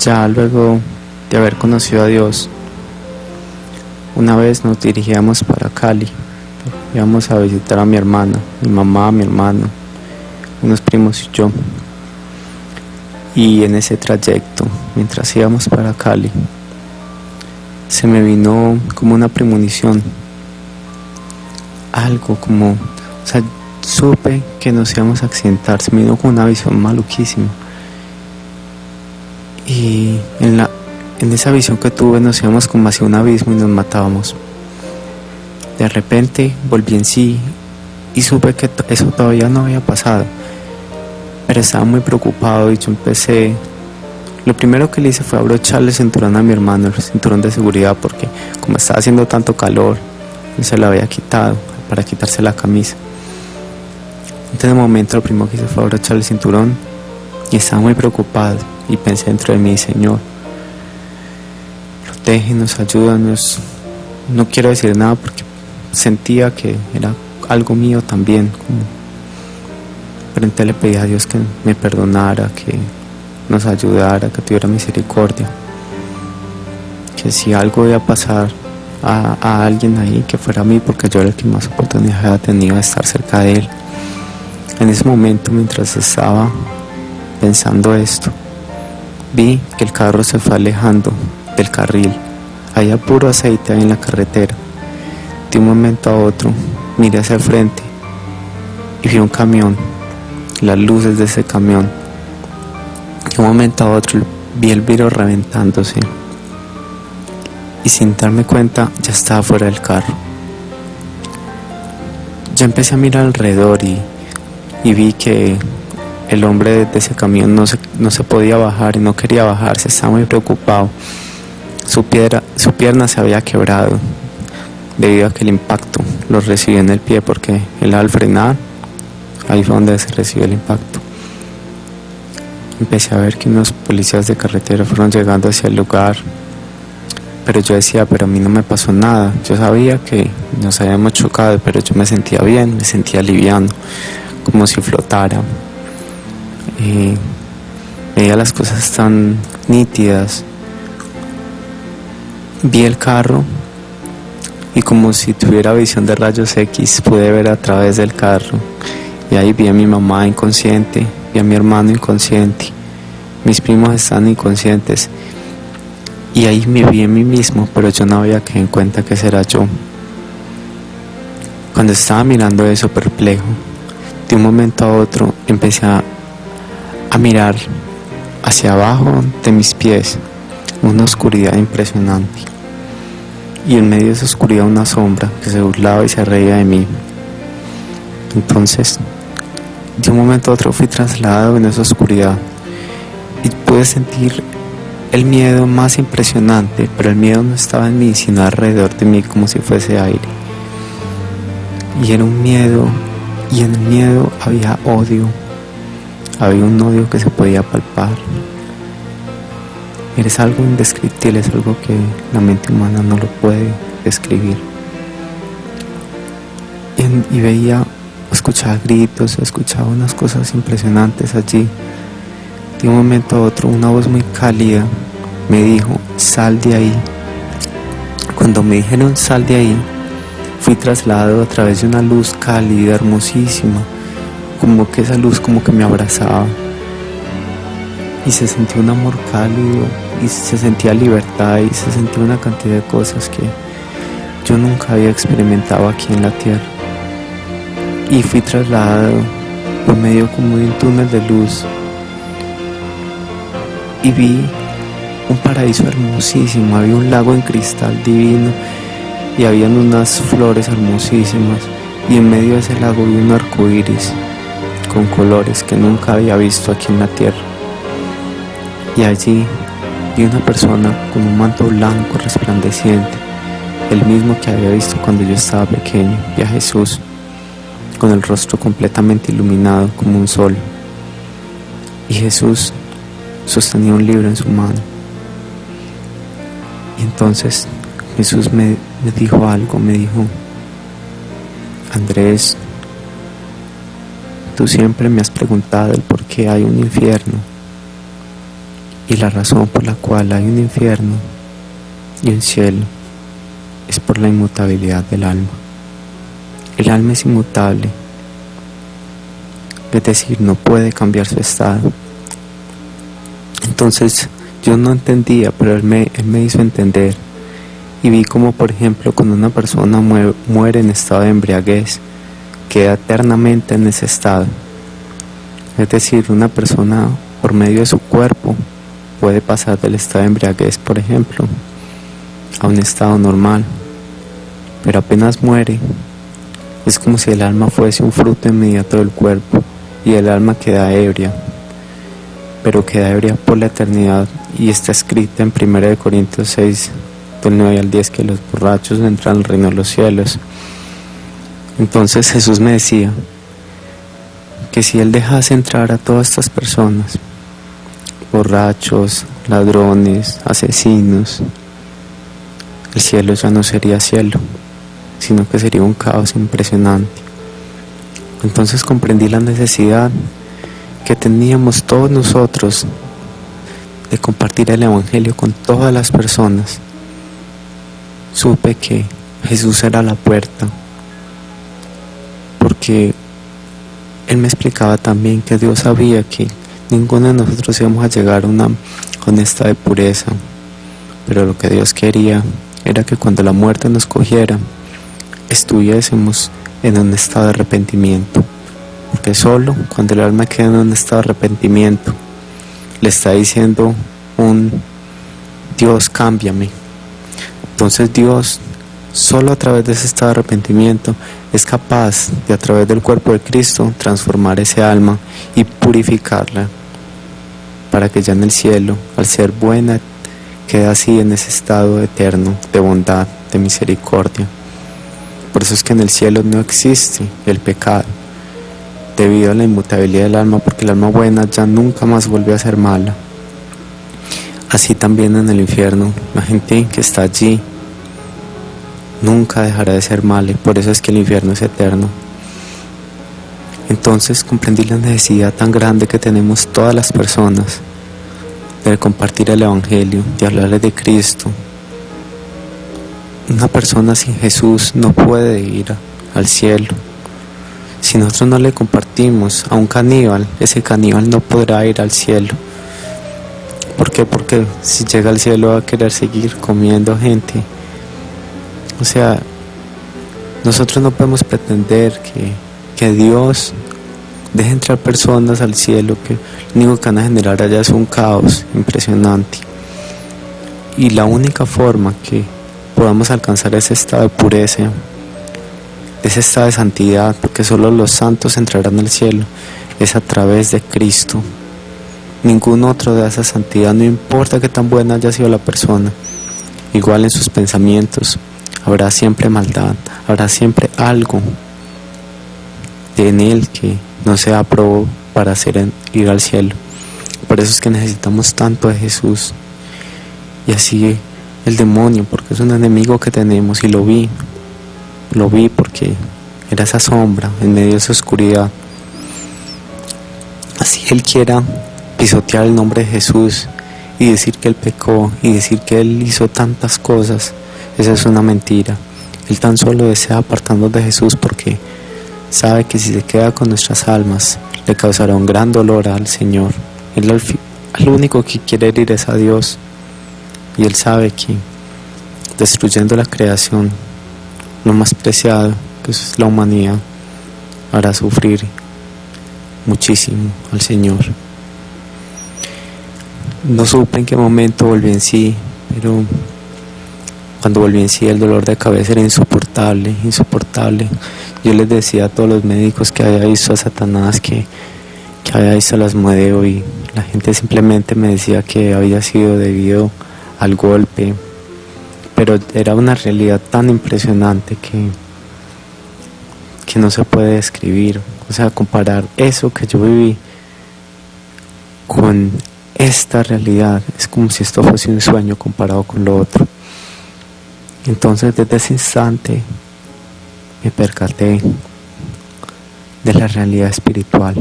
Ya luego de haber conocido a Dios, una vez nos dirigíamos para Cali. Íbamos a visitar a mi hermana, mi mamá, mi hermano, unos primos y yo. Y en ese trayecto, mientras íbamos para Cali, se me vino como una premonición. Algo como, supe que nos íbamos a accidentar, se me vino con una visión maluquísima. Y en esa visión que tuve nos íbamos como hacia un abismo y nos matábamos. De repente volví en sí y supe que eso todavía no había pasado, pero estaba muy preocupado y yo empecé. Lo primero que le hice fue abrocharle el cinturón a mi hermano, el cinturón de seguridad, porque como estaba haciendo tanto calor, él se lo había quitado para quitarse la camisa. Entonces, de momento, lo primero que hice fue abrocharle el cinturón y estaba muy preocupado y pensé dentro de mí: Señor, protégenos, ayúdanos. No quiero decir nada porque sentía que era algo mío también, pero entonces le pedí a Dios que me perdonara, que nos ayudara, que tuviera misericordia, que si algo iba a pasar a alguien ahí, que fuera a mí, porque yo era el que más oportunidad había tenido de estar cerca de Él. En ese momento, mientras estaba pensando esto, vi que el carro se fue alejando del carril. Había puro aceite ahí en la carretera. De un momento a otro miré hacia el frente y vi un camión, las luces de ese camión. De un momento a otro vi el vidrio reventándose y sin darme cuenta ya estaba fuera del carro. Ya empecé a mirar alrededor y vi que el hombre de ese camión no se podía bajar y no quería bajarse, estaba muy preocupado. Su pierna se había quebrado debido a que el impacto lo recibió en el pie, porque él al frenar, ahí fue donde se recibió el impacto. Empecé a ver que unos policías de carretera fueron llegando hacia el lugar, pero yo decía, pero a mí no me pasó nada. Yo sabía que nos habíamos chocado, pero yo me sentía bien, me sentía liviano, como si flotara. Veía las cosas tan nítidas. Vi el carro y como si tuviera visión de rayos X pude ver a través del carro, y ahí vi a mi mamá inconsciente, vi a mi hermano inconsciente, mis primos estaban inconscientes, y ahí me vi en mí mismo, pero yo no había quedado en cuenta que ese era yo. Cuando estaba mirando eso perplejo, de un momento a otro empecé a mirar hacia abajo de mis pies, una oscuridad impresionante, y en medio de esa oscuridad una sombra que se burlaba y se reía de mí. Entonces, de un momento a otro fui trasladado en esa oscuridad y pude sentir el miedo más impresionante, pero el miedo no estaba en mí, sino alrededor de mí, como si fuese aire. Y era un miedo, y en el miedo había odio, había un odio que se podía palpar. Es algo indescriptible, es algo que la mente humana no lo puede describir. Y veía, escuchaba gritos, escuchaba unas cosas impresionantes allí. De un momento a otro, una voz muy cálida me dijo: sal de ahí. Cuando me dijeron sal de ahí, fui trasladado a través de una luz cálida, hermosísima, como que esa luz como que me abrazaba. Y se sentía un amor cálido, y se sentía libertad, y se sentía una cantidad de cosas que yo nunca había experimentado aquí en la tierra. Y fui trasladado por medio como de un túnel de luz, y vi un paraíso hermosísimo. Había un lago en cristal divino, y habían unas flores hermosísimas, y en medio de ese lago vi un arco iris con colores que nunca había visto aquí en la tierra. Y allí vi una persona con un manto blanco resplandeciente, el mismo que había visto cuando yo estaba pequeño. Vi a Jesús con el rostro completamente iluminado como un sol, y Jesús sostenía un libro en su mano. Y entonces Jesús me dijo algo, me dijo: Andrés, tú siempre me has preguntado el por qué hay un infierno, Y la razón por la cual hay un infierno y un cielo es por la inmutabilidad del alma. El alma es inmutable, es decir, no puede cambiar su estado. Entonces yo no entendía, pero él me hizo entender. Y vi como, por ejemplo, cuando una persona muere en estado de embriaguez, queda eternamente en ese estado. Es decir, una persona por medio de su cuerpo puede pasar del estado de embriaguez, por ejemplo, a un estado normal, pero apenas muere, es como si el alma fuese un fruto inmediato del cuerpo y el alma queda ebria, pero queda ebria por la eternidad. Y está escrita en 1 Corintios 6, del 9 al 10, que los borrachos entran al reino de los cielos. Entonces Jesús me decía que si Él dejase entrar a todas estas personas, borrachos, ladrones, asesinos, el cielo ya no sería cielo, sino que sería un caos impresionante. Entonces comprendí la necesidad que teníamos todos nosotros de compartir el Evangelio con todas las personas. Supe que Jesús era la puerta, porque Él me explicaba también que Dios sabía que ninguno de nosotros íbamos a llegar a un estado de pureza, pero lo que Dios quería era que cuando la muerte nos cogiera, estuviésemos en un estado de arrepentimiento, porque solo cuando el alma queda en un estado de arrepentimiento, le está diciendo Dios, cámbiame. Entonces Dios, solo a través de ese estado de arrepentimiento, es capaz de, a través del cuerpo de Cristo, transformar ese alma y purificarla, para que ya en el cielo, al ser buena, quede así en ese estado eterno de bondad, de misericordia. Por eso es que en el cielo no existe el pecado, debido a la inmutabilidad del alma, porque el alma buena ya nunca más vuelve a ser mala. Así también en el infierno, la gente que está allí nunca dejará de ser mala, y por eso es que el infierno es eterno. Entonces comprendí la necesidad tan grande que tenemos todas las personas de compartir el Evangelio, de hablarles de Cristo. Una persona sin Jesús no puede ir al cielo. Si nosotros no le compartimos a un caníbal, ese caníbal no podrá ir al cielo. ¿Por qué? Porque si llega al cielo va a querer seguir comiendo gente. O sea, nosotros no podemos pretender que Dios deje entrar personas al cielo, que lo único que van a generar allá es un caos impresionante. Y la única forma que podamos alcanzar ese estado de pureza, ese estado de santidad, porque solo los santos entrarán al cielo, es a través de Cristo. Ningún otro da esa santidad, no importa qué tan buena haya sido la persona. Igual en sus pensamientos habrá siempre maldad, habrá siempre algo en él que no sea aprobado para ir al cielo. Por eso es que necesitamos tanto de Jesús. Y así el demonio, porque es un enemigo que tenemos, y lo vi porque era esa sombra en medio de esa oscuridad. Así él quiera pisotear el nombre de Jesús y decir que él pecó y decir que él hizo tantas cosas, esa es una mentira. Él tan solo desea apartarnos de Jesús porque sabe que si se queda con nuestras almas le causará un gran dolor al Señor. Él al único que quiere herir es a Dios, y él sabe que destruyendo la creación, lo más preciado, que es la humanidad, hará sufrir muchísimo al Señor. No supe en qué momento volví en sí, pero cuando volví en sí el dolor de cabeza era insoportable. Yo les decía a todos los médicos que había visto a Satanás, que había visto a Asmodeo, y la gente simplemente me decía que había sido debido al golpe, pero era una realidad tan impresionante que no se puede describir. O sea, comparar eso que yo viví con esta realidad es como si esto fuese un sueño comparado con lo otro. Entonces desde ese instante me percaté de la realidad espiritual.